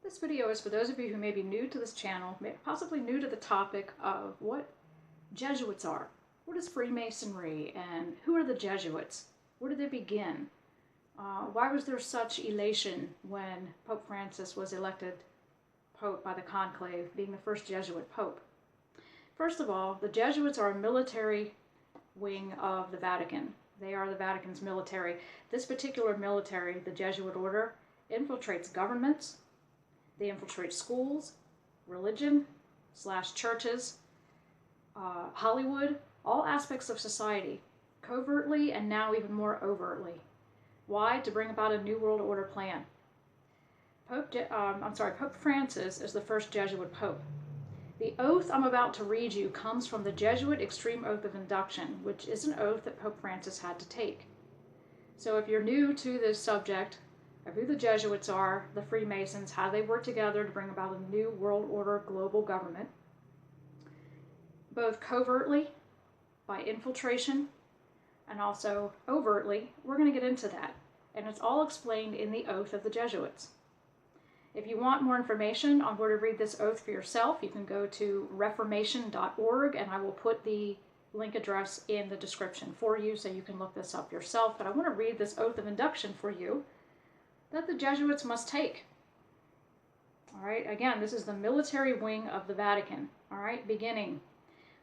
This video is for those of you who may be new to this channel, possibly new to the topic of what Jesuits are. What is Freemasonry and who are the Jesuits? Where did they begin? Why was there such elation when Pope Francis was elected Pope by the Conclave, being the first Jesuit Pope? First of all, the Jesuits are a military wing of the Vatican. They are the Vatican's military. This particular military, the Jesuit order, infiltrates governments. They infiltrate schools, religion / churches, Hollywood, all aspects of society, covertly and now even more overtly. Why? To bring about a New World Order plan. Pope Francis is the first Jesuit Pope. The oath I'm about to read you comes from the Jesuit Extreme Oath of Induction, which is an oath that Pope Francis had to take. So if you're new to this subject of who the Jesuits are, the Freemasons, how they work together to bring about a New World Order global government, both covertly, by infiltration, and also overtly, we're going to get into that. And it's all explained in the Oath of the Jesuits. If you want more information on where to read this oath for yourself, you can go to reformation.org, and I will put the link address in the description for you so you can look this up yourself. But I want to read this Oath of Induction for you that the Jesuits must take. All right, again, this is the military wing of the Vatican. All right, beginning.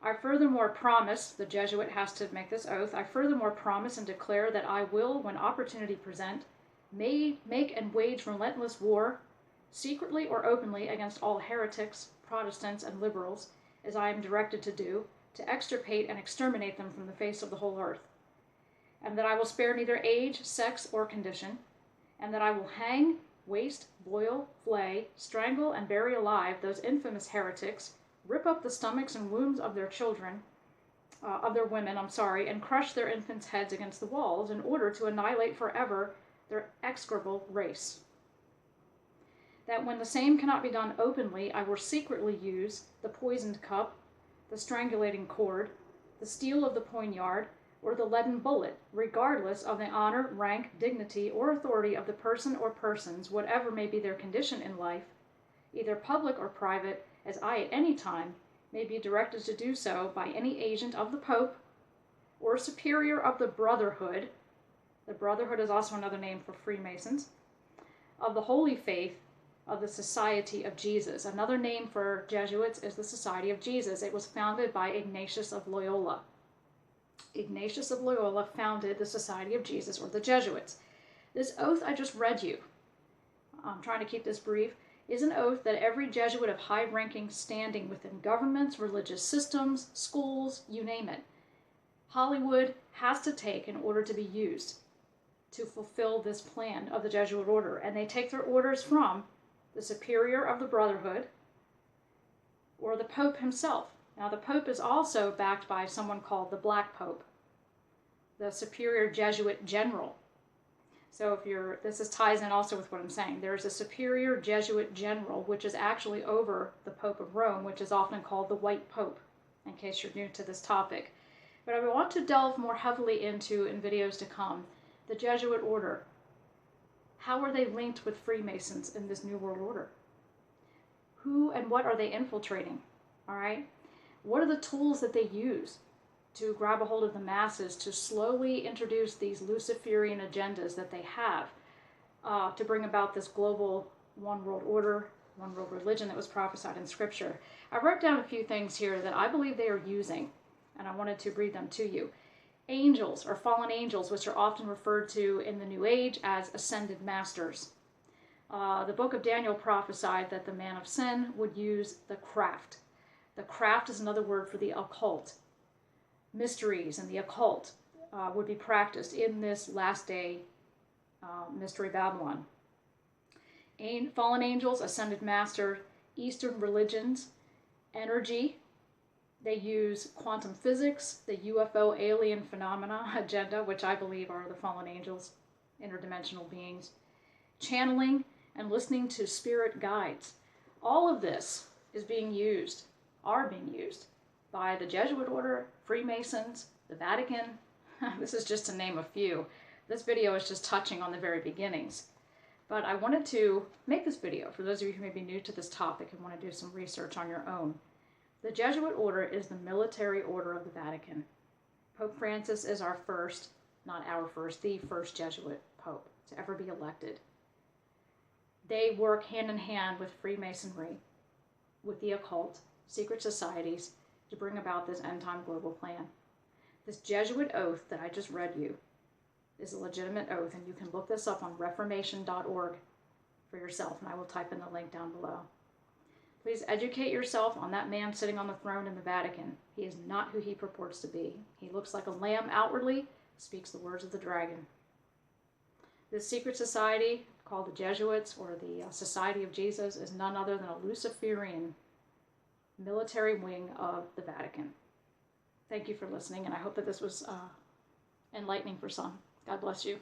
I furthermore promise, the Jesuit has to make this oath, I furthermore promise and declare that I will, when opportunity present, make and wage relentless war, secretly or openly, against all heretics, Protestants, and liberals, as I am directed to do, to extirpate and exterminate them from the face of the whole earth. And that I will spare neither age, sex, or condition, and that I will hang, waste, boil, flay, strangle, and bury alive those infamous heretics, rip up the stomachs and wombs of their children, women, and crush their infants' heads against the walls in order to annihilate forever their execrable race. That when the same cannot be done openly, I will secretly use the poisoned cup, the strangulating cord, the steel of the poignard, or the leaden bullet, regardless of the honor, rank, dignity, or authority of the person or persons, whatever may be their condition in life, either public or private, as I at any time may be directed to do so by any agent of the Pope or superior of the Brotherhood. The Brotherhood is also another name for Freemasons. Of the Holy Faith, of the Society of Jesus. Another name for Jesuits is the Society of Jesus. It was founded by Ignatius of Loyola. Ignatius of Loyola founded the Society of Jesus, or the Jesuits. This oath I just read you, I'm trying to keep this brief, is an oath that every Jesuit of high-ranking standing within governments, religious systems, schools, you name it, Hollywood, has to take in order to be used to fulfill this plan of the Jesuit order. And they take their orders from the superior of the Brotherhood or the Pope himself. Now, the Pope is also backed by someone called the Black Pope, the superior Jesuit general. So if this ties in also with what I'm saying. There's a superior Jesuit general, which is actually over the Pope of Rome, which is often called the White Pope, in case you're new to this topic. But I want to delve more heavily into, in videos to come, the Jesuit order. How are they linked with Freemasons in this New World Order? Who and what are they infiltrating? All right? What are the tools that they use to grab a hold of the masses, to slowly introduce these Luciferian agendas that they have to bring about this global one world order, one world religion that was prophesied in Scripture? I wrote down a few things here that I believe they are using, and I wanted to read them to you. Angels, or fallen angels, which are often referred to in the New Age as ascended masters. The book of Daniel prophesied that the man of sin would use the craft. The craft is another word for the occult. Mysteries and the occult would be practiced in this last day mystery Babylon. Fallen angels, ascended master, Eastern religions, energy. They use quantum physics, the UFO alien phenomena agenda, which I believe are the fallen angels, interdimensional beings, channeling and listening to spirit guides. All of this are being used by the Jesuit order, Freemasons, the Vatican. This is just to name a few. This video is just touching on the very beginnings. But I wanted to make this video for those of you who may be new to this topic and want to do some research on your own. The Jesuit order is the military order of the Vatican. Pope Francis is our first, not our first, the first Jesuit pope to ever be elected. They work hand in hand with Freemasonry, with the occult, secret societies, to bring about this end-time global plan. This Jesuit oath that I just read you is a legitimate oath, and you can look this up on reformation.org for yourself, and I will type in the link down below. Please educate yourself on that man sitting on the throne in the Vatican. He is not who he purports to be. He looks like a lamb outwardly, speaks the words of the dragon. This secret society, called the Jesuits, or the Society of Jesus, is none other than a Luciferian military wing of the Vatican. Thank you for listening, and I hope that this was enlightening for some. God bless you.